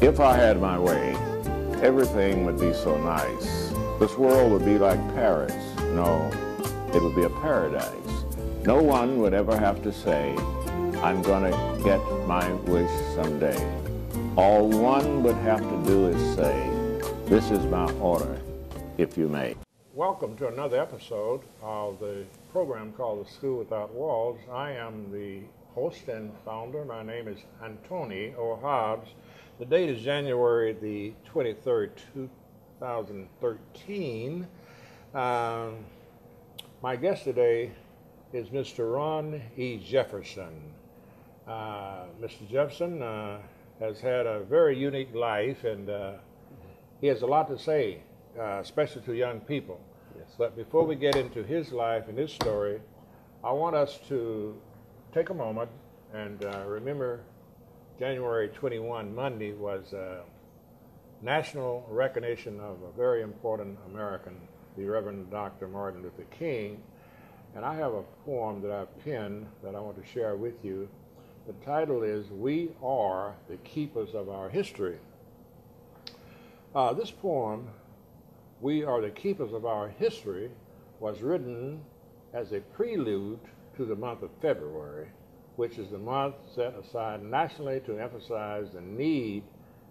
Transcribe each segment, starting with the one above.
If I had my way, everything would be so nice. This world would be like Paris. No, it would be a paradise. No one would ever have to say, I'm gonna get my wish someday. All one would have to do is say, this is my order, if you may. Welcome to another episode of the program called The School Without Walls. I am the host and founder. My name is Anthony O. Hobbs. The date is January the 23rd, 2013. My guest today is Mr. Ron E. Jefferson. Mr. Jefferson has had a very unique life, and he has a lot to say, especially to young people. Yes. But before we get into his life and his story, I want us to take a moment and remember January 21, Monday, was national recognition of a very important American, the Reverend Dr. Martin Luther King. And I have a poem that I've penned that I want to share with you. The title is, We Are the Keepers of Our History. This poem, We Are the Keepers of Our History, was written as a prelude to the month of February, which is the month set aside nationally to emphasize the need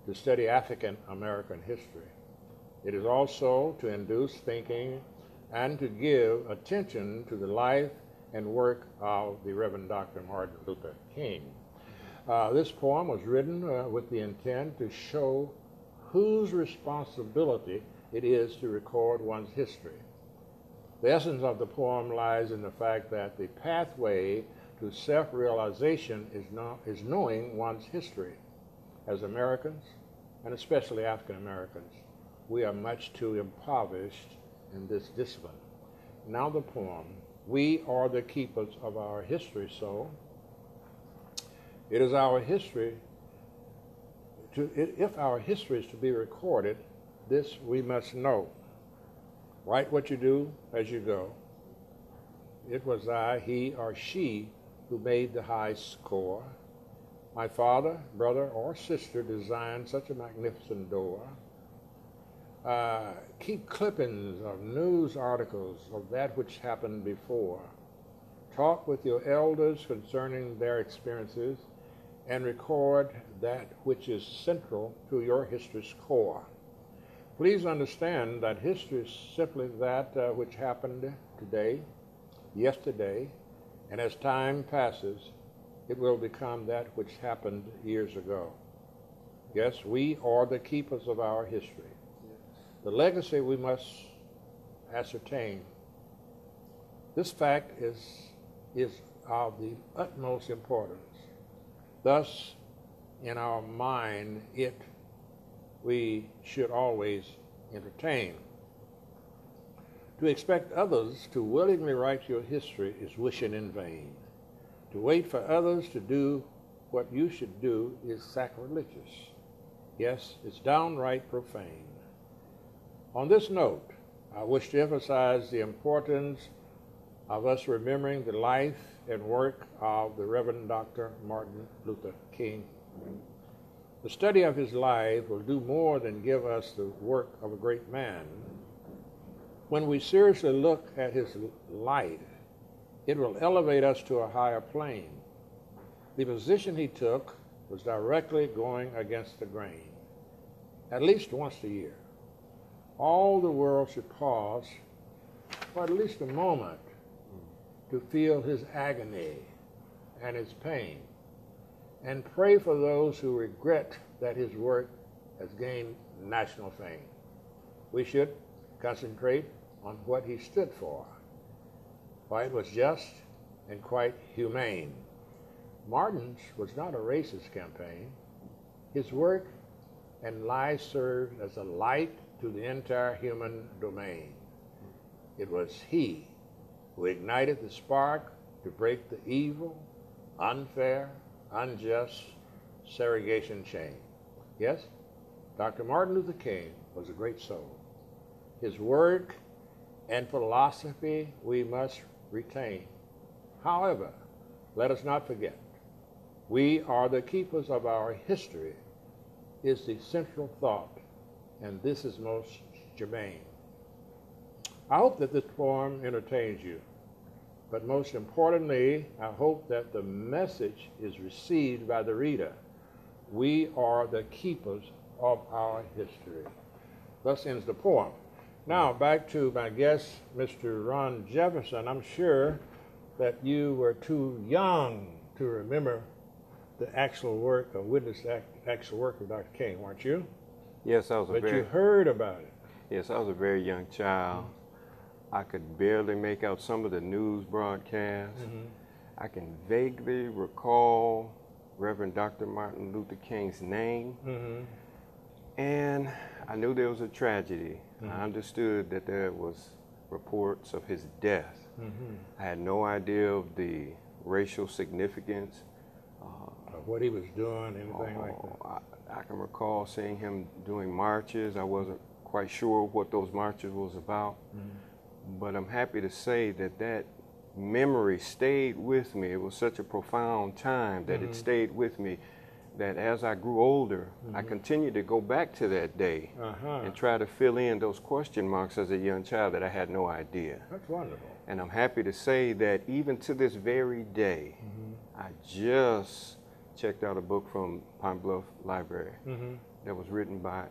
to study African American history. It is also to induce thinking and to give attention to the life and work of the Reverend Dr. Martin Luther King. This poem was written with the intent to show whose responsibility it is to record one's history. The essence of the poem lies in the fact that the pathway to self-realization is knowing one's history. As Americans, and especially African Americans, we are much too impoverished in this discipline. Now the poem, We Are the Keepers of Our History. So, it is our history, if our history is to be recorded, this we must know. Write what you do as you go. It was I, he, or she who made the high score. My father, brother, or sister designed such a magnificent door. Keep clippings of news articles of that which happened before. Talk with your elders concerning their experiences and record that which is central to your history's core. Please understand that history is simply that which happened today, yesterday, and as time passes, it will become that which happened years ago. Yes, we are the keepers of our history. The legacy we must ascertain. This fact is of the utmost importance. Thus, in our mind, we should always entertain. To expect others to willingly write your history is wishing in vain. To wait for others to do what you should do is sacrilegious. Yes, it's downright profane. On this note, I wish to emphasize the importance of us remembering the life and work of the Reverend Dr. Martin Luther King. The study of his life will do more than give us the work of a great man. When we seriously look at his life, it will elevate us to a higher plane. The position he took was directly going against the grain, at least once a year. All the world should pause for at least a moment to feel his agony and his pain, and pray for those who regret that his work has gained national fame. We should concentrate on what he stood for. Why, it was just and quite humane. Martin's was not a racist campaign. His work and life served as a light to the entire human domain. It was he who ignited the spark to break the evil, unfair, unjust segregation chain. Yes, Dr. Martin Luther King was a great soul. His work and philosophy we must retain. However, let us not forget, we are the keepers of our history, is the central thought, and this is most germane. I hope that this poem entertains you, but most importantly, I hope that the message is received by the reader. We are the keepers of our history. Thus ends the poem. Now, back to my guest, Mr. Ron Jefferson. I'm sure that you were too young to remember the actual work or witness the actual work of Dr. King, weren't you? Yes, I was But you heard about it. Yes, I was a very young child. I could barely make out some of the news broadcasts. I can vaguely recall Reverend Dr. Martin Luther King's name. And I knew there was a tragedy. I understood that there was reports of his death. I had no idea of the racial significance. What he was doing, anything like that. I can recall seeing him doing marches. I wasn't quite sure what those marches was about. But I'm happy to say that that memory stayed with me. It was such a profound time that it stayed with me, that as I grew older, I continued to go back to that day and try to fill in those question marks as a young child that I had no idea. That's wonderful. And I'm happy to say that even to this very day, I just checked out a book from Pine Bluff Library that was written by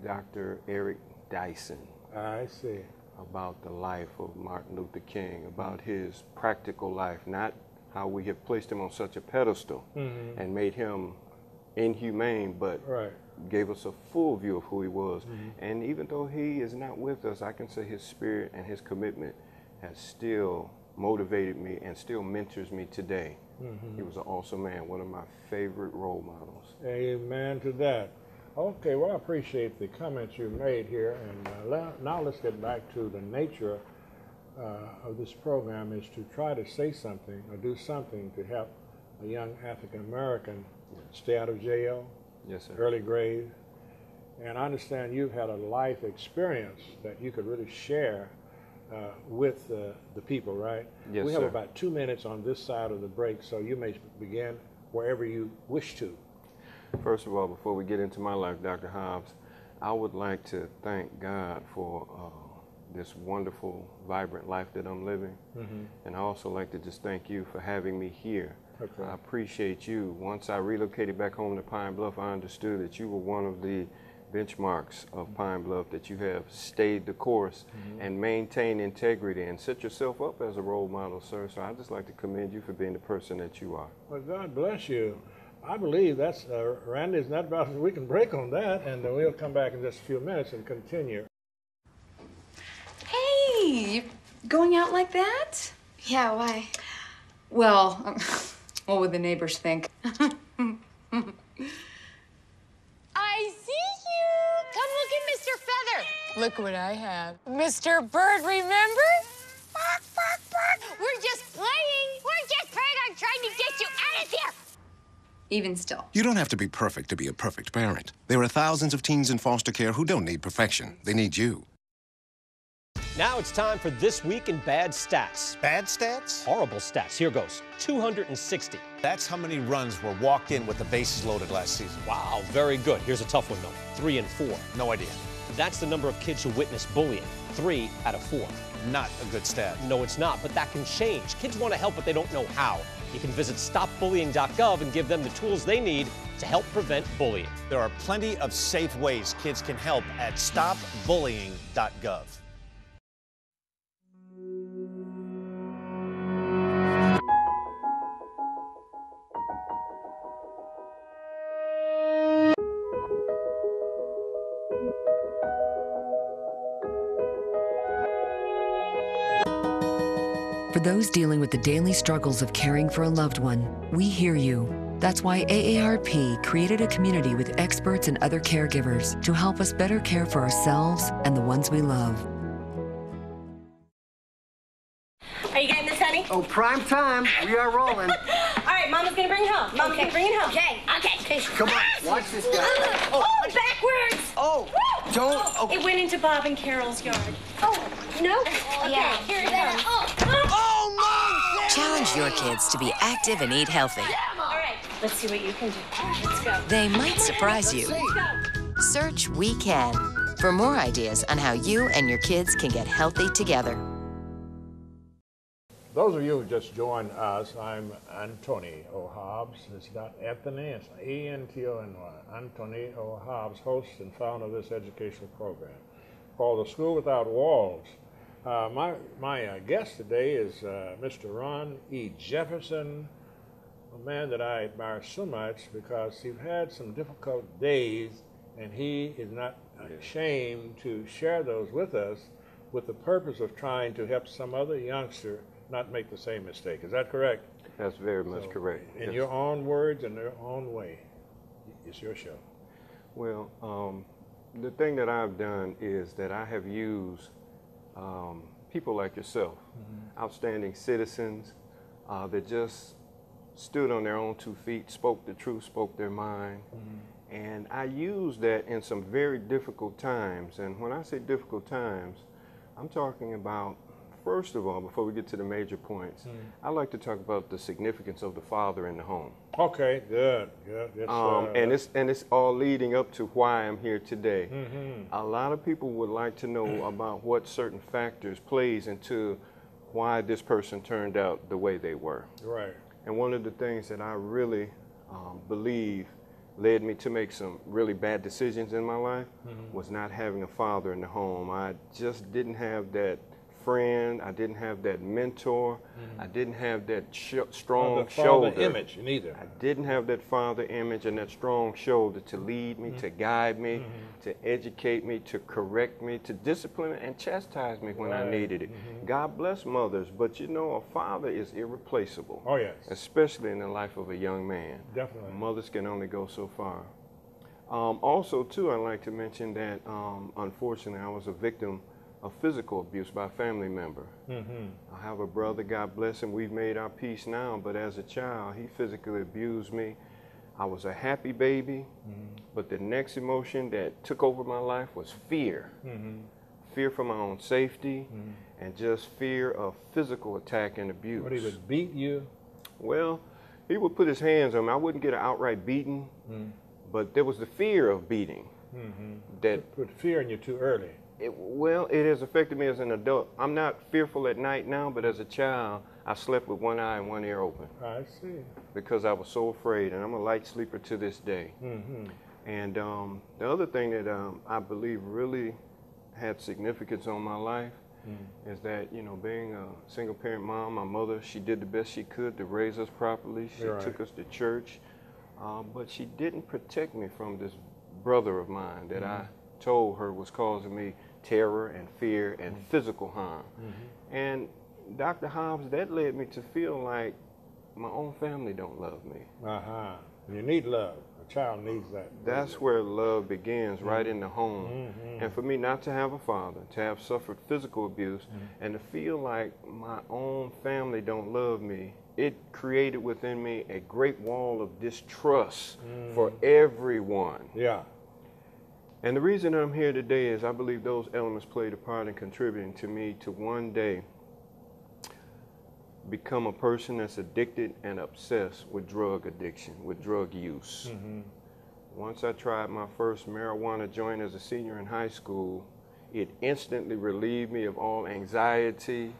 Dr. Eric Dyson. I see. About the life of Martin Luther King, about his practical life, not how we have placed him on such a pedestal and made him inhumane, but gave us a full view of who he was. And even though he is not with us, I can say his spirit and his commitment has still motivated me and still mentors me today. He was an awesome man, one of my favorite role models. Amen to that. Okay, well, I appreciate the comments you made here, and now let's get back to the nature of this program is to try to say something or do something to help a young African American stay out of jail, early grade. And I understand you've had a life experience that you could really share with the people, right? Yes, we have sir. about 2 minutes on this side of the break, so you may begin wherever you wish to. First of all, before we get into my life, Dr. Hobbs, I would like to thank God for this wonderful, vibrant life that I'm living. And I also like to just thank you for having me here. I appreciate you. Once I relocated back home to Pine Bluff, I understood that you were one of the benchmarks of Pine Bluff, that you have stayed the course and maintained integrity and set yourself up as a role model, sir. So I'd just like to commend you for being the person that you are. Well, God bless you. I believe that's, Randy, is not about, we can break on that, and we'll come back in just a few minutes and continue. Hey, you going out like that? Yeah, why? Well, what would the neighbors think? I see you! Come look at Mr. Feather. Look what I have. Mr. Bird, remember? Bark, bark, bark. We're just playing. We're just playing on trying to get you out of here. Even still. You don't have to be perfect to be a perfect parent. There are thousands of teens in foster care who don't need perfection. They need you. Now it's time for This Week in Bad Stats. Bad stats? Horrible stats. Here goes. 260. That's how many runs were walked in with the bases loaded last season. Wow, very good. Here's a tough one, though. 3 and 4. No idea. That's the number of kids who witness bullying. 3 out of 4. Not a good stat. No, it's not, but that can change. Kids want to help, but they don't know how. You can visit stopbullying.gov and give them the tools they need to help prevent bullying. There are plenty of safe ways kids can help at stopbullying.gov. For those dealing with the daily struggles of caring for a loved one, we hear you. That's why AARP created a community with experts and other caregivers to help us better care for ourselves and the ones we love. Are you getting this, honey? Oh, prime time. We are rolling. All right, Mama's gonna bring it home. Mama's gonna bring it home. Okay. Come on, watch this guy. Oh, backwards! Oh, Woo! don't. Oh, it went into Bob and Carol's yard. Oh, no? Okay, yeah. here it comes. Oh, Mom! Challenge your kids to be active and eat healthy. All right, Let's see what you can do. Let's go. They might surprise you. Let's go. Search We Can for more ideas on how you and your kids can get healthy together. Those of you who just joined us, I'm Anthony O. Hobbs. It's not Anthony, it's A-N-T-O-N-Y. Anthony O. Hobbs, host and founder of this educational program called The School Without Walls. My guest today is Mr. Ron E. Jefferson, a man that I admire so much because he's had some difficult days, and he is not ashamed to share those with us with the purpose of trying to help some other youngster not make the same mistake. Is that correct? That's very much correct. In your own words and your own way, it's your show. Well, the thing that I've done is that I have used people like yourself, outstanding citizens that just stood on their own 2 feet, spoke the truth, spoke their mind. And I use that in some very difficult times. And when I say difficult times, I'm talking about, first of all, before we get to the major points, I like to talk about the significance of the father in the home. Okay, good. And it's all leading up to why I'm here today. A lot of people would like to know about what certain factors plays into why this person turned out the way they were. Right. And one of the things that I really believe led me to make some really bad decisions in my life was not having a father in the home. I just didn't have that friend. I didn't have that mentor. I didn't have that strong shoulder. Father image neither. I didn't have that father image and that strong shoulder to lead me, to guide me, to educate me, to correct me, to discipline and chastise me when I needed it. God bless mothers, but you know, a father is irreplaceable. Oh, yes. Especially in the life of a young man. Definitely. Mothers can only go so far. Also, too, I'd like to mention that, unfortunately, I was a victim of physical abuse by a family member. I have a brother, God bless him, we've made our peace now, but as a child, he physically abused me. I was a happy baby, but the next emotion that took over my life was fear. Fear for my own safety, and just fear of physical attack and abuse. But he would beat you? Well, he would put his hands on me. I wouldn't get an outright beating, but there was the fear of beating. That put fear in you too early. Well, it has affected me as an adult. I'm not fearful at night now, but as a child, I slept with one eye and one ear open. I see. Because I was so afraid, and I'm a light sleeper to this day. And the other thing that I believe really had significance on my life is that, you know, being a single-parent mom, my mother, she did the best she could to raise us properly. She took us to church, but she didn't protect me from this brother of mine that I told her was causing me terror and fear and physical harm. And Dr. Hobbs, that led me to feel like my own family don't love me. You need love. A child needs that. That's where love begins, right in the home. And for me not to have a father, to have suffered physical abuse, and to feel like my own family don't love me, it created within me a great wall of distrust for everyone. Yeah. And the reason I'm here today is I believe those elements played a part in contributing to me to one day become a person that's addicted and obsessed with drug addiction, with drug use. Once I tried my first marijuana joint as a senior in high school, it instantly relieved me of all anxiety.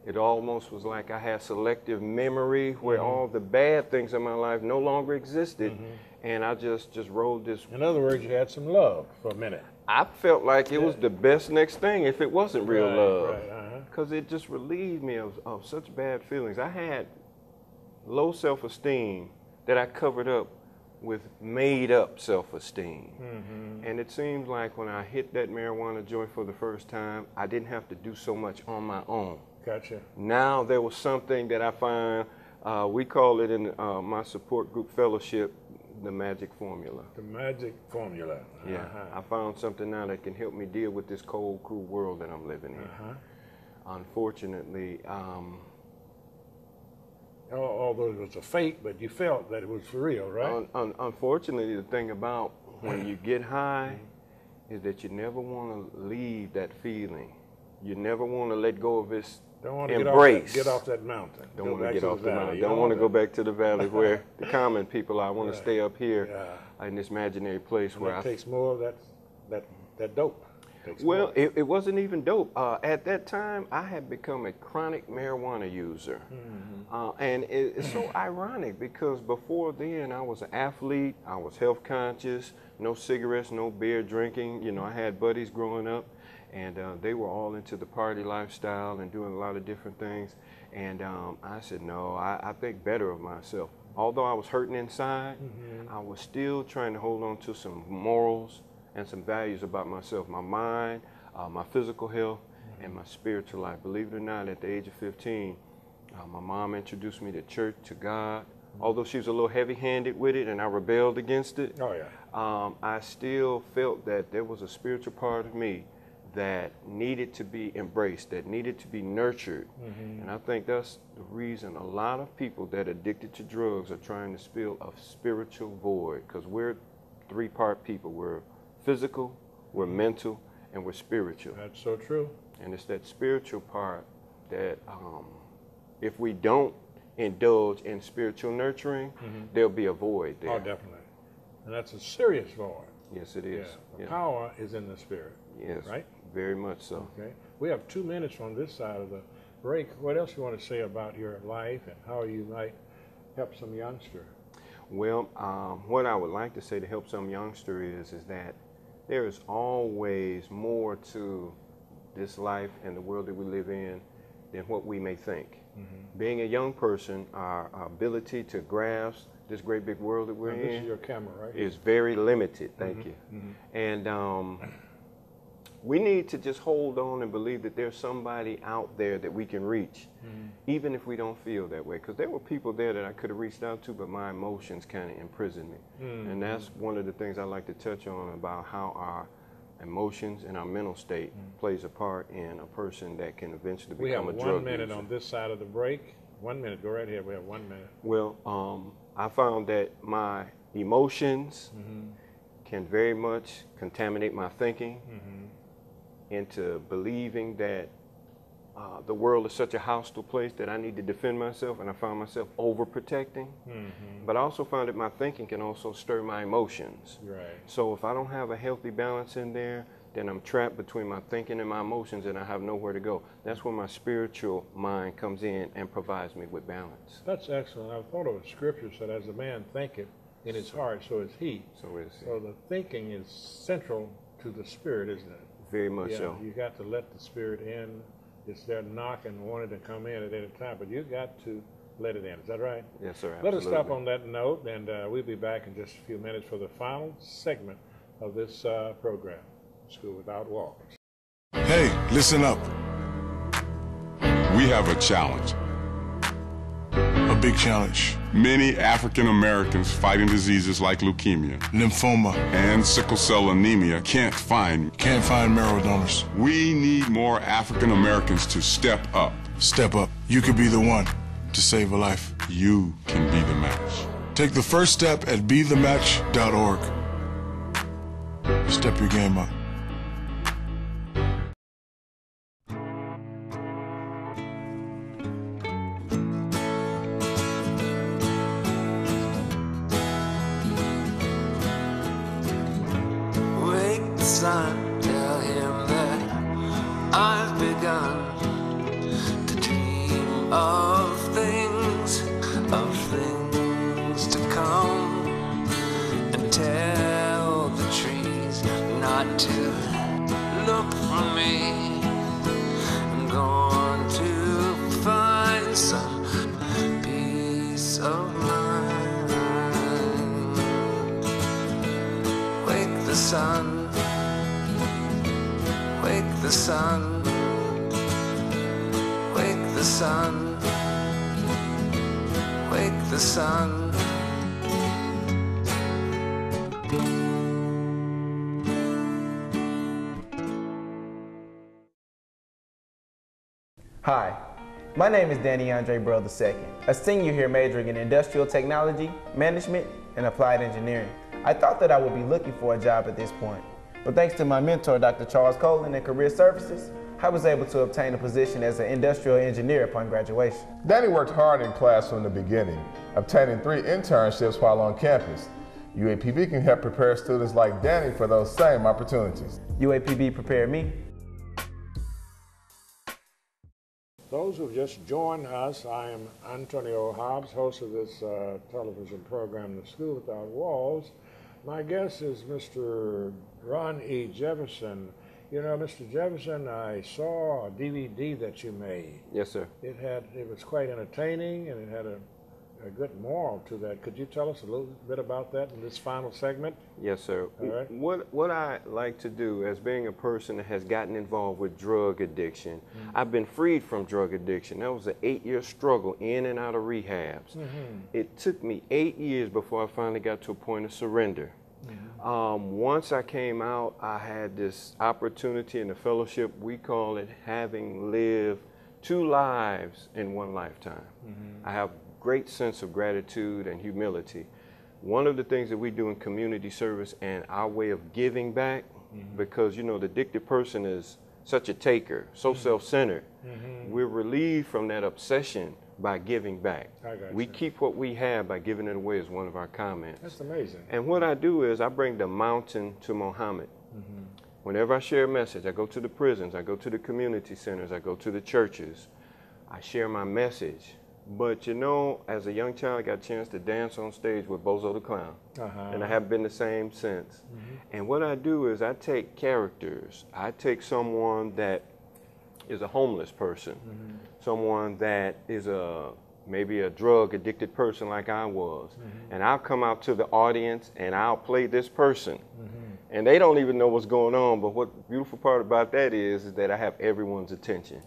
It almost was like I had selective memory where all the bad things in my life no longer existed. And I just rolled this. In other words, you had some love for a minute. I felt like it was the best next thing if it wasn't real love. Because it just relieved me of such bad feelings. I had low self-esteem that I covered up with made-up self-esteem. And it seems like when I hit that marijuana joint for the first time, I didn't have to do so much on my own. Gotcha. Now there was something that I find, we call it in my support group fellowship, the magic formula. The magic formula. Yeah, I found something now that can help me deal with this cold, cruel world that I'm living in. Unfortunately, although it was a fake, but you felt that it was for real, right? Unfortunately, the thing about when you get high is that you never want to leave that feeling. You never want to let go of Don't want to embrace. get off that mountain. Don't want to get off the mountain. Don't want to go back to the valley where the common people are. I want to stay up here in this imaginary place where it takes more of that dope. Well, it wasn't even dope. At that time, I had become a chronic marijuana user. And it's so ironic because before then, I was an athlete, I was health conscious, no cigarettes, no beer drinking. You know, I had buddies growing up, and they were all into the party lifestyle and doing a lot of different things. And I said, no, I think better of myself. Although I was hurting inside, I was still trying to hold on to some morals and some values about myself, my mind, my physical health, and my spiritual life. Believe it or not, at the age of 15, my mom introduced me to church, to God. Although she was a little heavy-handed with it and I rebelled against it, I still felt that there was a spiritual part of me that needed to be embraced, that needed to be nurtured. And I think that's the reason a lot of people that are addicted to drugs are trying to fill a spiritual void, because we're three-part people. We're physical, we're mental, and we're spiritual. That's so true. And it's that spiritual part that if we don't indulge in spiritual nurturing, there'll be a void there. Oh, definitely. And that's a serious void. Yes, it is. The power is in the spirit. Yes, right? Very much so. Okay. We have 2 minutes on this side of the break. What else you want to say about your life and how you might help some youngster? Well, what I would like to say to help some youngster is that there is always more to this life and the world that we live in than what we may think. Being a young person, our ability to grasp this great big world that we're in, this is your camera, right? Is very limited. Thank you. And we need to just hold on and believe that there's somebody out there that we can reach, even if we don't feel that way. Because there were people there that I could have reached out to, but my emotions kind of imprisoned me. And that's one of the things I like to touch on about how our emotions and our mental state plays a part in a person that can eventually become a drug user. We have 1 minute on this side of the break. 1 minute. Go right ahead. We have 1 minute. Well, I found that my emotions can very much contaminate my thinking into believing that the world is such a hostile place that I need to defend myself, and I found myself overprotecting. But I also found that my thinking can also stir my emotions. So if I don't have a healthy balance in there, then I'm trapped between my thinking and my emotions, and I have nowhere to go. That's where my spiritual mind comes in and provides me with balance. That's excellent. I've thought of a scripture that as a man thinketh in his heart, so is he. So the thinking is central to the spirit, isn't it? Very much so. You got to let the spirit in. It's there knocking, wanting to come in at any time, but you got to let it in. Is that right? Yes, sir. Absolutely. Let us stop on that note, and we'll be back in just a few minutes for the final segment of this program, School Without Walls. Hey, listen up. We have a challenge. A big challenge. Many African Americans fighting diseases like leukemia, lymphoma, and sickle cell anemia can't find marrow donors. We need more African Americans to step up. Step up. You could be the one to save a life. You can be the match. Take the first step at bethematch.org. Step your game up. Son, tell him that I've begun to dream of things to come, and tell the trees not to look for me. I'm going to find some peace of mind. Wake the sun. Wake the sun, wake the sun, wake the sun. Hi, my name is Danny Andre Burrell II, a senior here majoring in industrial technology, management, and applied engineering. I thought that I would be looking for a job at this point. But thanks to my mentor, Dr. Charles Colin, and Career Services, I was able to obtain a position as an industrial engineer upon graduation. Danny worked hard in class from the beginning, obtaining 3 internships while on campus. UAPB can help prepare students like Danny for those same opportunities. UAPB prepared me. Those who've just joined us, I am Antonio Hobbs, host of this television program, The School Without Walls. My guest is Mr. Ron E. Jefferson. You know, Mr. Jefferson, I saw a DVD that you made. Yes, sir. It was quite entertaining, and it had a good moral to that. Could you tell us a little bit about that in this final segment? Yes, sir. All right. What I like to do as being a person that has gotten involved with drug addiction, I've been freed from drug addiction. That was an 8-year struggle in and out of rehabs. It took me 8 years before I finally got to a point of surrender. Once I came out, I had this opportunity in the fellowship. We call it having lived 2 lives in 1 lifetime. I have great sense of gratitude and humility. One of the things that we do in community service and our way of giving back, because you know the addicted person is such a taker, so self-centered, we're relieved from that obsession by giving back. We keep what we have by giving it away is one of our comments. That's amazing. And what I do is I bring the mountain to Muhammad. Whenever I share a message, I go to the prisons, I go to the community centers, I go to the churches, I share my message. But you know, as a young child, I got a chance to dance on stage with Bozo the Clown. And I haven't been the same since. And what I do is I take characters. I take someone that is a homeless person, someone that is maybe a drug addicted person like I was. And I'll come out to the audience and I'll play this person. And they don't even know what's going on, but what the beautiful part about that is that I have everyone's attention.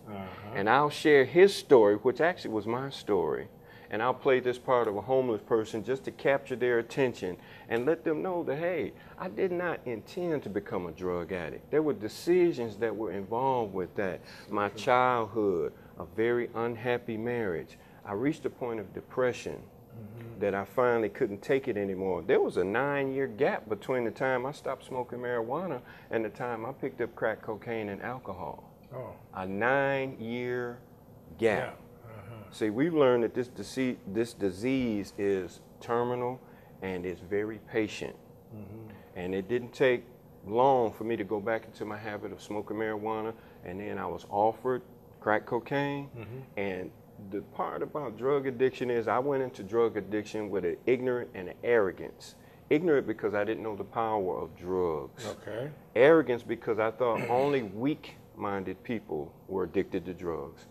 And I'll share his story, which actually was my story. And I'll play this part of a homeless person just to capture their attention and let them know that, hey, I did not intend to become a drug addict. There were decisions that were involved with that. My childhood, a very unhappy marriage. I reached a point of depression that I finally couldn't take it anymore. There was a 9-year gap between the time I stopped smoking marijuana and the time I picked up crack cocaine and alcohol. A 9-year gap. See, we've learned that this disease is terminal and is very patient. And it didn't take long for me to go back into my habit of smoking marijuana, and then I was offered crack cocaine. And the part about drug addiction is I went into drug addiction with an ignorant and an arrogance. Ignorant because I didn't know the power of drugs. Arrogance because I thought only weak-minded people were addicted to drugs.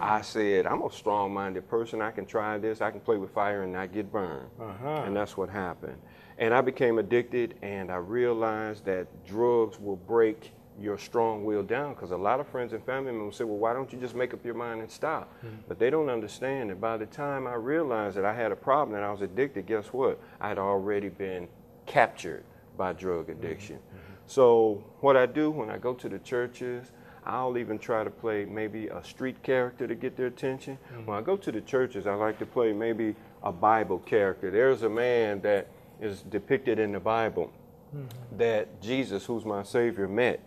I said, I'm a strong-minded person. I can try this. I can play with fire and not get burned. And that's what happened. And I became addicted, and I realized that drugs will break your strong will down, because a lot of friends and family members say, well, why don't you just make up your mind and stop? But they don't understand that by the time I realized that I had a problem and I was addicted, guess what? I had already been captured by drug addiction. So what I do when I go to the churches, I'll even try to play maybe a street character to get their attention. When I go to the churches, I like to play maybe a Bible character. There's a man that is depicted in the Bible that Jesus, who's my Savior, met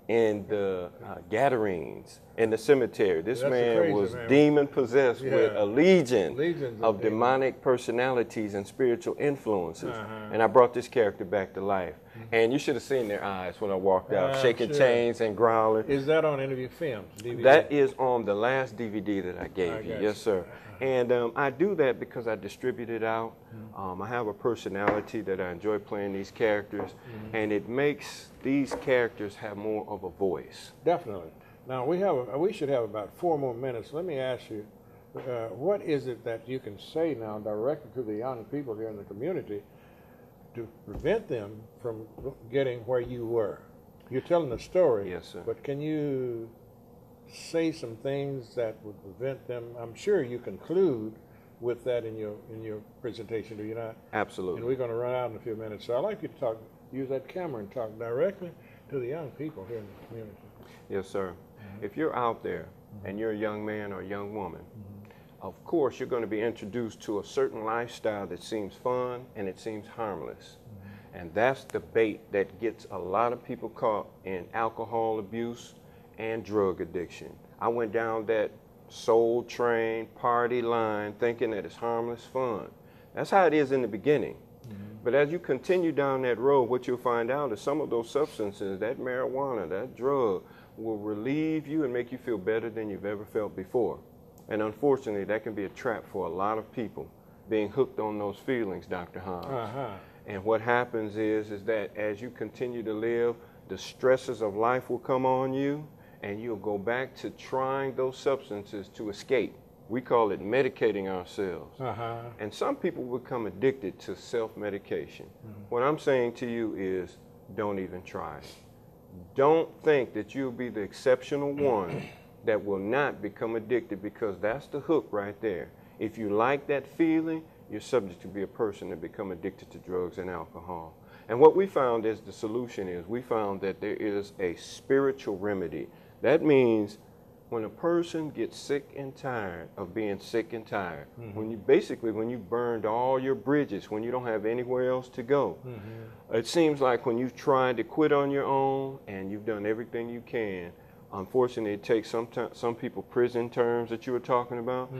in the gatherings in the cemetery. This man was demon-possessed with a legion of demonic personalities and spiritual influences. And I brought this character back to life. And you should have seen their eyes when I walked out, shaking chains and growling. Is that on any of your films, DVD? That is on the last DVD that I gave you. Yes, sir. And I do that because I distribute it out. I have a personality that I enjoy playing these characters, and it makes these characters have more of a voice. Definitely. Now, we should have about 4 more minutes. Let me ask you, what is it that you can say now directly to the young people here in the community to prevent them from getting where you were? You're telling a story, yes, sir. But can you say some things that would prevent them? I'm sure you conclude with that in your presentation, do you not? Absolutely. And we're going to run out in a few minutes, so I'd like you to use that camera and talk directly to the young people here in the community. Yes, sir. If you're out there and you're a young man or a young woman, of course you're going to be introduced to a certain lifestyle that seems fun and it seems harmless. And that's the bait that gets a lot of people caught in alcohol abuse and drug addiction. I went down that Soul Train party line thinking that it's harmless fun. That's how it is in the beginning. But as you continue down that road, what you'll find out is some of those substances, that marijuana, that drug, will relieve you and make you feel better than you've ever felt before. And unfortunately, that can be a trap for a lot of people, being hooked on those feelings, Dr. Hobbs. And what happens is that as you continue to live, the stresses of life will come on you, and you'll go back to trying those substances to escape. We call it medicating ourselves. And some people become addicted to self-medication. What I'm saying to you is, don't even try it. Don't think that you'll be the exceptional one that will not become addicted, because that's the hook right there. If you like that feeling, you're subject to be a person that become addicted to drugs and alcohol. And what we found is the solution is, we found that there is a spiritual remedy. That means when a person gets sick and tired of being sick and tired, when you burned all your bridges, when you don't have anywhere else to go, it seems like when you've tried to quit on your own and you've done everything you can, unfortunately it takes some people prison terms that you were talking about,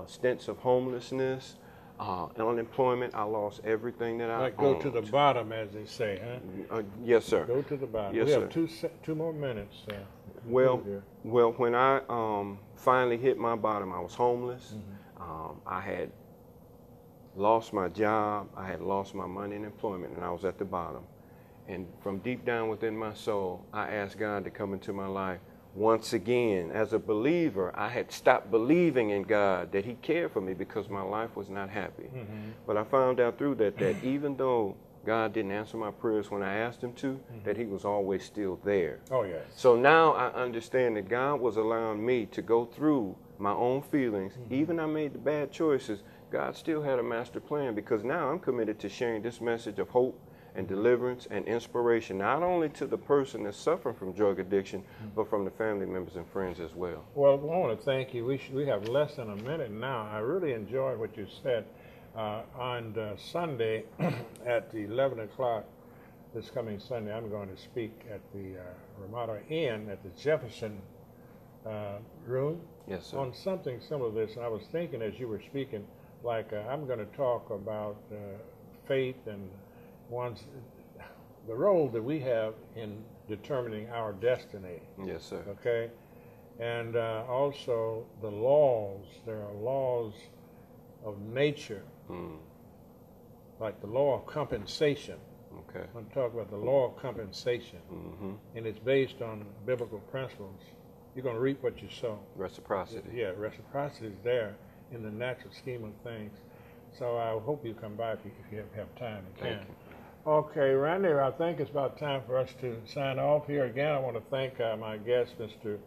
stints of homelessness, unemployment. I lost everything that I go owned. to the bottom, as they say, huh? Yes, sir. Go to the bottom. Yes, we sir. have two more minutes. Well, when I finally hit my bottom, I was homeless. I had lost my job. I had lost my money and employment, and I was at the bottom. And from deep down within my soul, I asked God to come into my life once again. As a believer, I had stopped believing in God, that He cared for me, because my life was not happy. But I found out through that even though God didn't answer my prayers when I asked Him to, that He was always still there. Oh, yes. So now I understand that God was allowing me to go through my own feelings. Even I made the bad choices, God still had a master plan, because now I'm committed to sharing this message of hope and deliverance and inspiration, not only to the person that's suffering from drug addiction, but from the family members and friends as well. Well, I want to thank you. We have less than a minute now. I really enjoyed what you said. On Sunday at 11 o'clock, this coming Sunday, I'm going to speak at the Ramada Inn at the Jefferson room. Yes, sir. On something similar to this. And I was thinking as you were speaking, like I'm going to talk about faith and the role that we have in determining our destiny. Yes, sir. Okay? And also the laws. There are laws of nature, like the law of compensation. Okay. I'm talking about the law of compensation, and it's based on biblical principles. You're going to reap what you sow. Reciprocity. Yeah, reciprocity is there in the natural scheme of things. So I hope you come by if you have time and can. Thank you. Okay, Randy, I think it's about time for us to sign off here. Again, I want to thank my guest, Mr.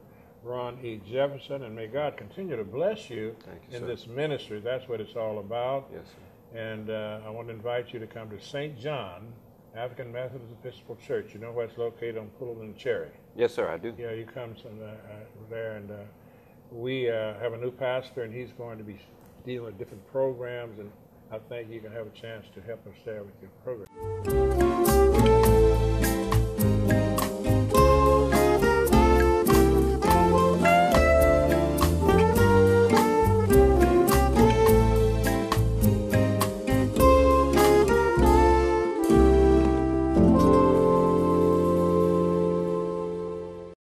Ron E. Jefferson, and may God continue to bless you, in this ministry. That's what it's all about. Yes, sir. And I want to invite you to come to St. John African Methodist Episcopal Church. You know where it's located, on Pullen and Cherry. Yes, sir, I do. Yeah, you come there, and we have a new pastor, and he's going to be dealing with different programs, and I think you can have a chance to help us there with your program.